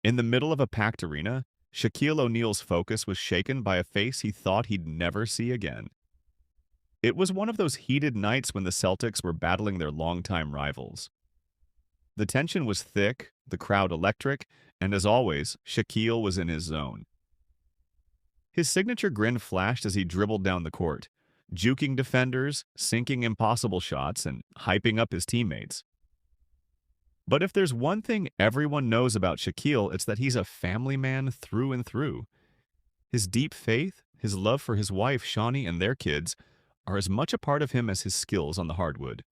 In the middle of a packed arena, Shaquille O'Neal's focus was shaken by a face he thought he'd never see again. It was one of those heated nights when the Celtics were battling their longtime rivals. The tension was thick, the crowd electric, and as always, Shaquille was in his zone. His signature grin flashed as he dribbled down the court, juking defenders, sinking impossible shots, and hyping up his teammates. But if there's one thing everyone knows about Shaquille, it's that he's a family man through and through. His deep faith, his love for his wife, Shawnee, and their kids are as much a part of him as his skills on the hardwood.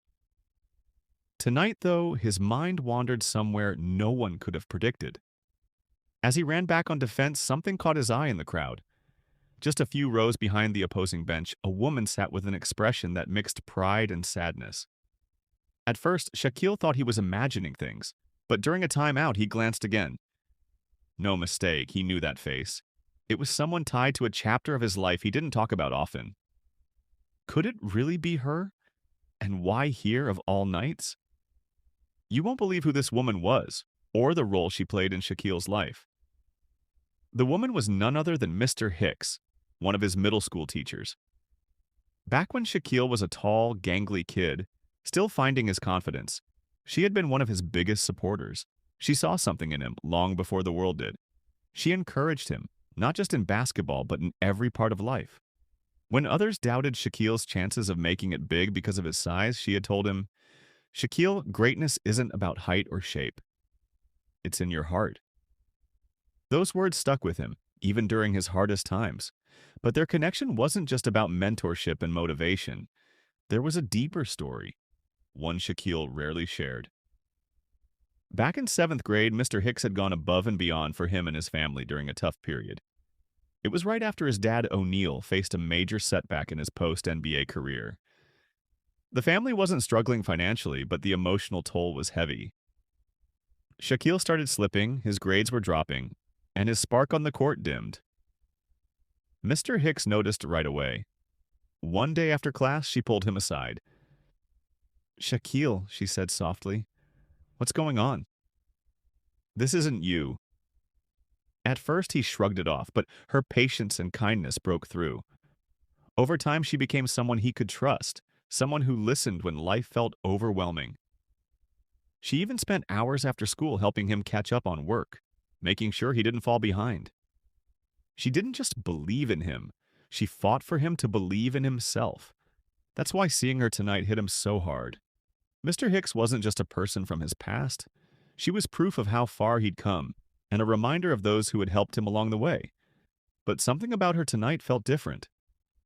Tonight, though, his mind wandered somewhere no one could have predicted. As he ran back on defense, something caught his eye in the crowd. Just a few rows behind the opposing bench, a woman sat with an expression that mixed pride and sadness. At first, Shaquille thought he was imagining things, but during a timeout, he glanced again. No mistake, he knew that face. It was someone tied to a chapter of his life he didn't talk about often. Could it really be her? And why here of all nights? You won't believe who this woman was, or the role she played in Shaquille's life. The woman was none other than Mr. Hicks, one of his middle school teachers. Back when Shaquille was a tall, gangly kid, still finding his confidence, she had been one of his biggest supporters. She saw something in him long before the world did. She encouraged him, not just in basketball, but in every part of life. When others doubted Shaquille's chances of making it big because of his size, she had told him, "Shaquille, greatness isn't about height or shape. It's in your heart." Those words stuck with him, even during his hardest times. But their connection wasn't just about mentorship and motivation. There was a deeper story, one Shaquille rarely shared. Back in seventh grade, Mr. Hicks had gone above and beyond for him and his family during a tough period. It was right after his dad, O'Neal, faced a major setback in his post-NBA career. The family wasn't struggling financially, but the emotional toll was heavy. Shaquille started slipping, his grades were dropping, and his spark on the court dimmed. Mr. Hicks noticed right away. One day after class, she pulled him aside. "Shaquille," she said softly, "what's going on?" "This isn't you." At first, he shrugged it off, but her patience and kindness broke through. Over time, she became someone he could trust, someone who listened when life felt overwhelming. She even spent hours after school helping him catch up on work, making sure he didn't fall behind. She didn't just believe in him, she fought for him to believe in himself. That's why seeing her tonight hit him so hard. Mr. Hicks wasn't just a person from his past. She was proof of how far he'd come, and a reminder of those who had helped him along the way. But something about her tonight felt different.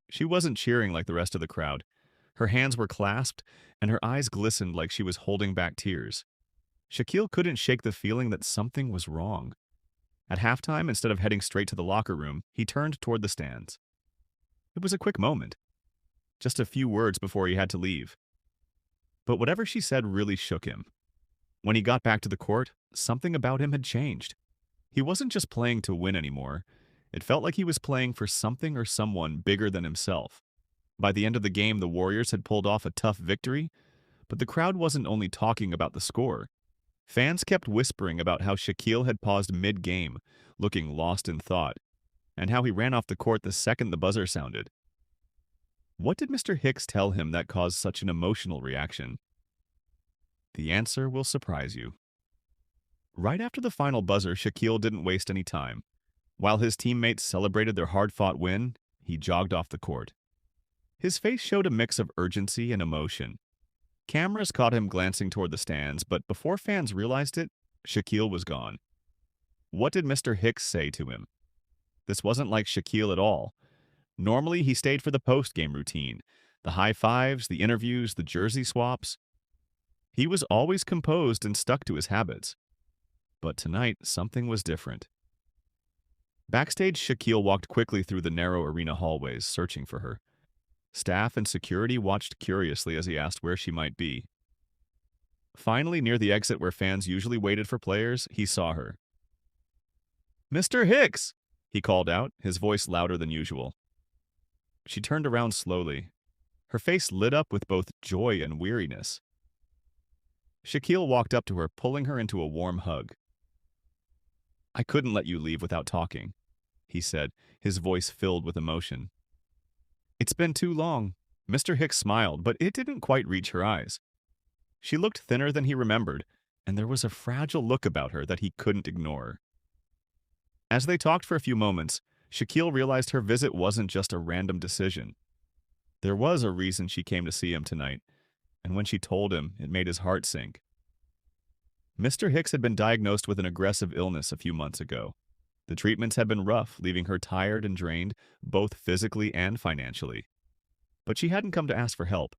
She wasn't cheering like the rest of the crowd. Her hands were clasped, and her eyes glistened like she was holding back tears. Shaquille couldn't shake the feeling that something was wrong. At halftime, instead of heading straight to the locker room, he turned toward the stands. It was a quick moment, just a few words before he had to leave. But whatever she said really shook him. When he got back to the court, something about him had changed. He wasn't just playing to win anymore. It felt like he was playing for something or someone bigger than himself. By the end of the game, the Warriors had pulled off a tough victory, but the crowd wasn't only talking about the score. Fans kept whispering about how Shaquille had paused mid-game, looking lost in thought, and how he ran off the court the second the buzzer sounded. What did Mr. Hicks tell him that caused such an emotional reaction? The answer will surprise you. Right after the final buzzer, Shaquille didn't waste any time. While his teammates celebrated their hard-fought win, he jogged off the court. His face showed a mix of urgency and emotion. Cameras caught him glancing toward the stands, but before fans realized it, Shaquille was gone. What did Mr. Hicks say to him? This wasn't like Shaquille at all. Normally, he stayed for the post-game routine, the high fives, the interviews, the jersey swaps. He was always composed and stuck to his habits. But tonight, something was different. Backstage, Shaquille walked quickly through the narrow arena hallways, searching for her. Staff and security watched curiously as he asked where she might be. Finally, near the exit where fans usually waited for players, he saw her. "Mr. Hicks!" he called out, his voice louder than usual. She turned around slowly. Her face lit up with both joy and weariness. Shaquille walked up to her, pulling her into a warm hug. I couldn't let you leave without talking, he said, his voice filled with emotion. It's been too long. Mr. Hicks smiled, but it didn't quite reach her eyes. She looked thinner than he remembered, and there was a fragile look about her that he couldn't ignore. As they talked for a few moments, Shaquille realized her visit wasn't just a random decision. There was a reason she came to see him tonight, and when she told him, it made his heart sink. Mr. Hicks had been diagnosed with an aggressive illness a few months ago. The treatments had been rough, leaving her tired and drained, both physically and financially. But she hadn't come to ask for help.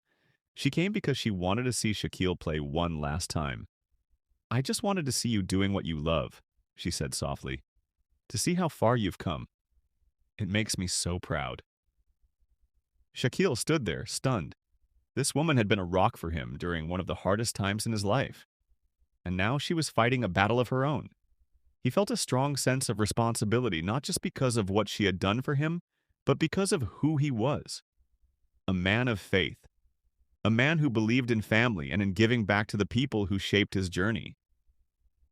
She came because she wanted to see Shaquille play one last time. I just wanted to see you doing what you love, she said softly. To see how far you've come. It makes me so proud. Shaquille stood there, stunned. This woman had been a rock for him during one of the hardest times in his life. And now she was fighting a battle of her own. He felt a strong sense of responsibility, not just because of what she had done for him, but because of who he was. A man of faith. A man who believed in family and in giving back to the people who shaped his journey.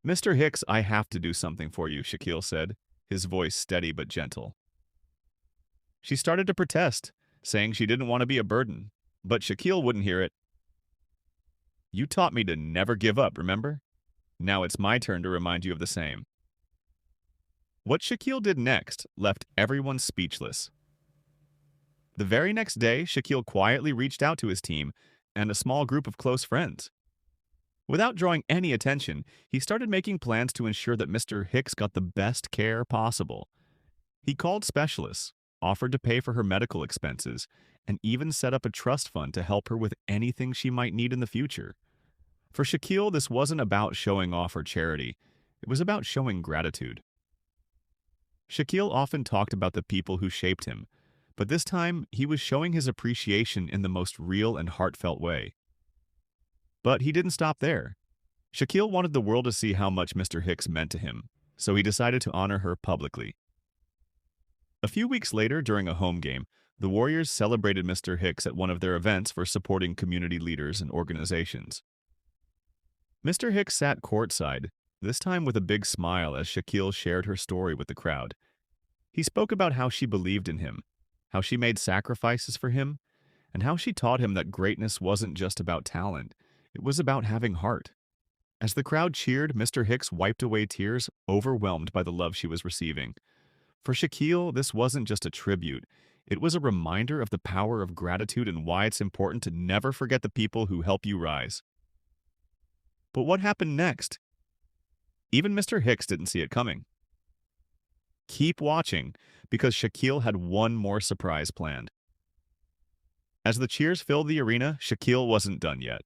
Mr. Hicks, I have to do something for you, Shaquille said, his voice steady but gentle. She started to protest, saying she didn't want to be a burden, but Shaquille wouldn't hear it. You taught me to never give up, remember? Now it's my turn to remind you of the same. What Shaquille did next left everyone speechless. The very next day, Shaquille quietly reached out to his team and a small group of close friends. Without drawing any attention, he started making plans to ensure that Mr. Hicks got the best care possible. He called specialists, offered to pay for her medical expenses, and even set up a trust fund to help her with anything she might need in the future. For Shaquille, this wasn't about showing off or charity. It was about showing gratitude. Shaquille often talked about the people who shaped him, but this time he was showing his appreciation in the most real and heartfelt way. But he didn't stop there. Shaquille wanted the world to see how much Mr. Hicks meant to him, so he decided to honor her publicly. A few weeks later, during a home game, the Warriors celebrated Mr. Hicks at one of their events for supporting community leaders and organizations. Mr. Hicks sat courtside, this time with a big smile as Shaquille shared her story with the crowd. He spoke about how she believed in him, how she made sacrifices for him, and how she taught him that greatness wasn't just about talent, it was about having heart. As the crowd cheered, Mr. Hicks wiped away tears, overwhelmed by the love she was receiving. For Shaquille, this wasn't just a tribute. It was a reminder of the power of gratitude and why it's important to never forget the people who help you rise. But what happened next? Even Mr. Hicks didn't see it coming. Keep watching, because Shaquille had one more surprise planned. As the cheers filled the arena, Shaquille wasn't done yet.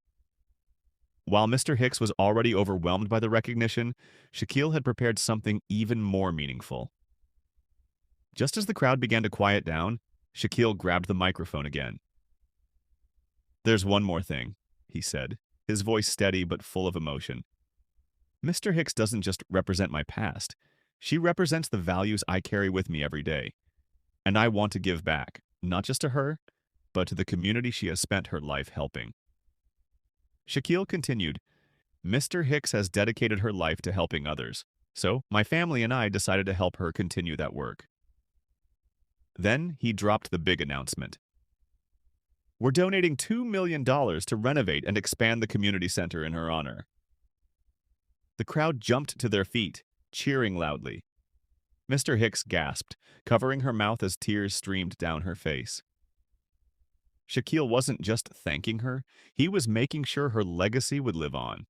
While Mr. Hicks was already overwhelmed by the recognition, Shaquille had prepared something even more meaningful. Just as the crowd began to quiet down, Shaquille grabbed the microphone again. There's one more thing, he said, his voice steady but full of emotion. Mr. Hicks doesn't just represent my past. She represents the values I carry with me every day. And I want to give back, not just to her, but to the community she has spent her life helping. Shaquille continued, Mr. Hicks has dedicated her life to helping others, so my family and I decided to help her continue that work. Then he dropped the big announcement. We're donating $2 million to renovate and expand the community center in her honor. The crowd jumped to their feet, cheering loudly. Mr. Hicks gasped, covering her mouth as tears streamed down her face. Shaquille wasn't just thanking her, he was making sure her legacy would live on.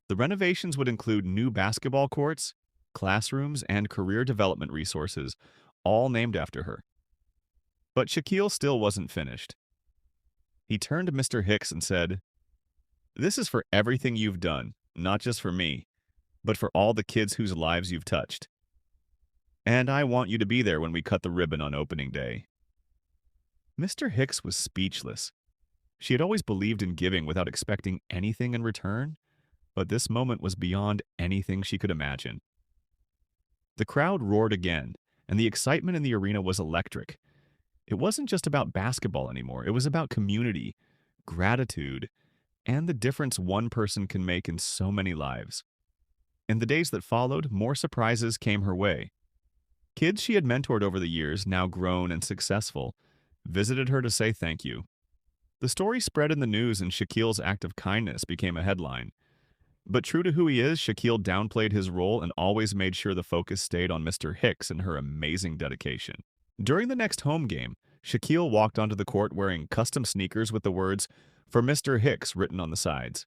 The renovations would include new basketball courts, classrooms, and career development resources, all named after her. But Shaquille still wasn't finished. He turned to Mr. Hicks and said, This is for everything you've done, not just for me, but for all the kids whose lives you've touched. And I want you to be there when we cut the ribbon on opening day. Mr. Hicks was speechless. She had always believed in giving without expecting anything in return, but this moment was beyond anything she could imagine. The crowd roared again, and the excitement in the arena was electric. It wasn't just about basketball anymore. It was about community, gratitude, and the difference one person can make in so many lives. In the days that followed, more surprises came her way. Kids she had mentored over the years, now grown and successful, visited her to say thank you. The story spread in the news and Shaquille's act of kindness became a headline. But true to who he is, Shaquille downplayed his role and always made sure the focus stayed on Mr. Hicks and her amazing dedication. During the next home game, Shaquille walked onto the court wearing custom sneakers with the words, "For Mr. Hicks" written on the sides.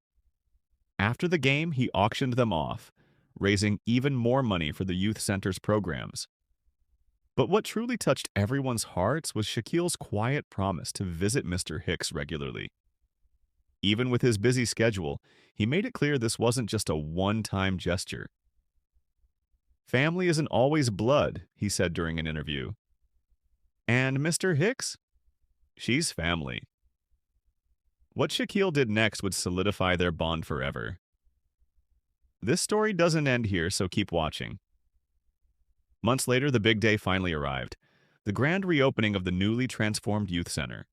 After the game, he auctioned them off, raising even more money for the youth center's programs. But what truly touched everyone's hearts was Shaquille's quiet promise to visit Mr. Hicks regularly. Even with his busy schedule, he made it clear this wasn't just a one-time gesture. "Family isn't always blood," he said during an interview. "And Mr. Hicks? She's family." What Shaquille did next would solidify their bond forever. This story doesn't end here, so keep watching. Months later, the big day finally arrived, the grand reopening of the newly transformed youth center.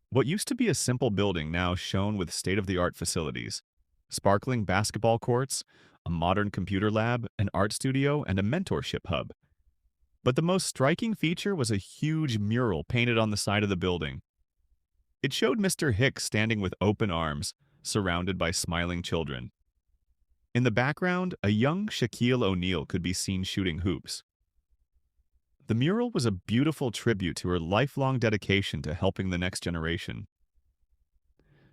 What used to be a simple building now shone with state-of-the-art facilities, sparkling basketball courts, a modern computer lab, an art studio, and a mentorship hub. But the most striking feature was a huge mural painted on the side of the building. It showed Mr. Hicks standing with open arms, surrounded by smiling children. In the background, a young Shaquille O'Neal could be seen shooting hoops. The mural was a beautiful tribute to her lifelong dedication to helping the next generation.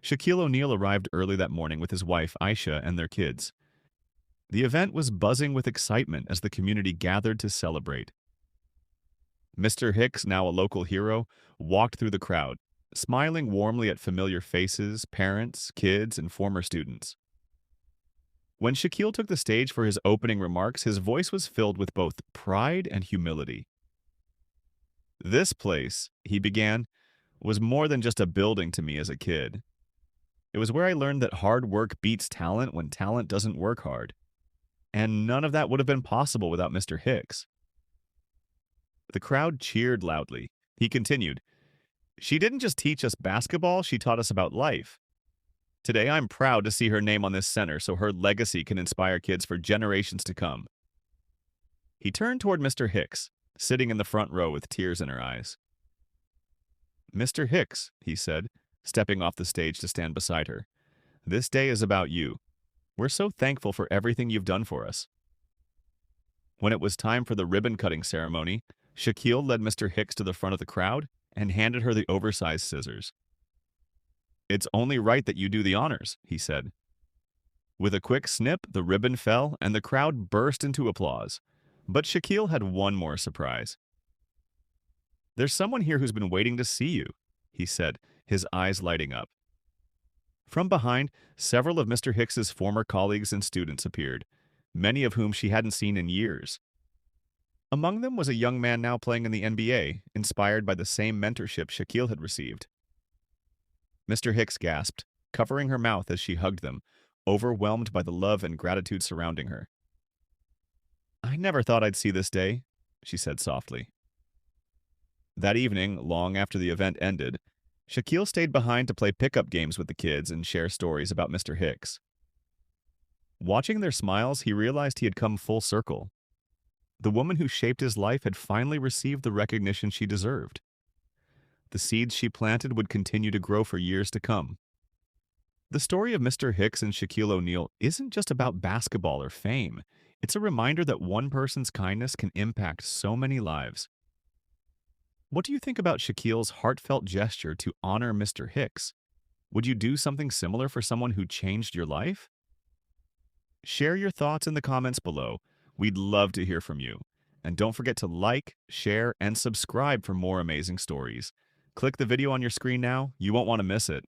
Shaquille O'Neal arrived early that morning with his wife, Aisha, and their kids. The event was buzzing with excitement as the community gathered to celebrate. Mr. Hicks, now a local hero, walked through the crowd, smiling warmly at familiar faces, parents, kids, and former students. When Shaquille took the stage for his opening remarks, his voice was filled with both pride and humility. "This place," he began, "was more than just a building to me as a kid. It was where I learned that hard work beats talent when talent doesn't work hard. And none of that would have been possible without Mr. Hicks." The crowd cheered loudly. He continued, "She didn't just teach us basketball, she taught us about life. Today, I'm proud to see her name on this center so her legacy can inspire kids for generations to come." He turned toward Mr. Hicks, sitting in the front row with tears in her eyes. "Mr. Hicks," he said, stepping off the stage to stand beside her, "this day is about you. We're so thankful for everything you've done for us." When it was time for the ribbon-cutting ceremony, Shaquille led Mr. Hicks to the front of the crowd and handed her the oversized scissors. "It's only right that you do the honors," he said. With a quick snip, the ribbon fell and the crowd burst into applause. But Shaquille had one more surprise. "There's someone here who's been waiting to see you," he said, his eyes lighting up. From behind, several of Mr. Hicks's former colleagues and students appeared, many of whom she hadn't seen in years. Among them was a young man now playing in the NBA, inspired by the same mentorship Shaquille had received. Mr. Hicks gasped, covering her mouth as she hugged them, overwhelmed by the love and gratitude surrounding her. "I never thought I'd see this day," she said softly. That evening, long after the event ended, Shaquille stayed behind to play pickup games with the kids and share stories about Mr. Hicks. Watching their smiles, he realized he had come full circle. The woman who shaped his life had finally received the recognition she deserved. The seeds she planted would continue to grow for years to come. The story of Mr. Hicks and Shaquille O'Neal isn't just about basketball or fame. It's a reminder that one person's kindness can impact so many lives. What do you think about Shaquille's heartfelt gesture to honor Mr. Hicks? Would you do something similar for someone who changed your life? Share your thoughts in the comments below. We'd love to hear from you. And don't forget to like, share, and subscribe for more amazing stories. Click the video on your screen now. You won't want to miss it.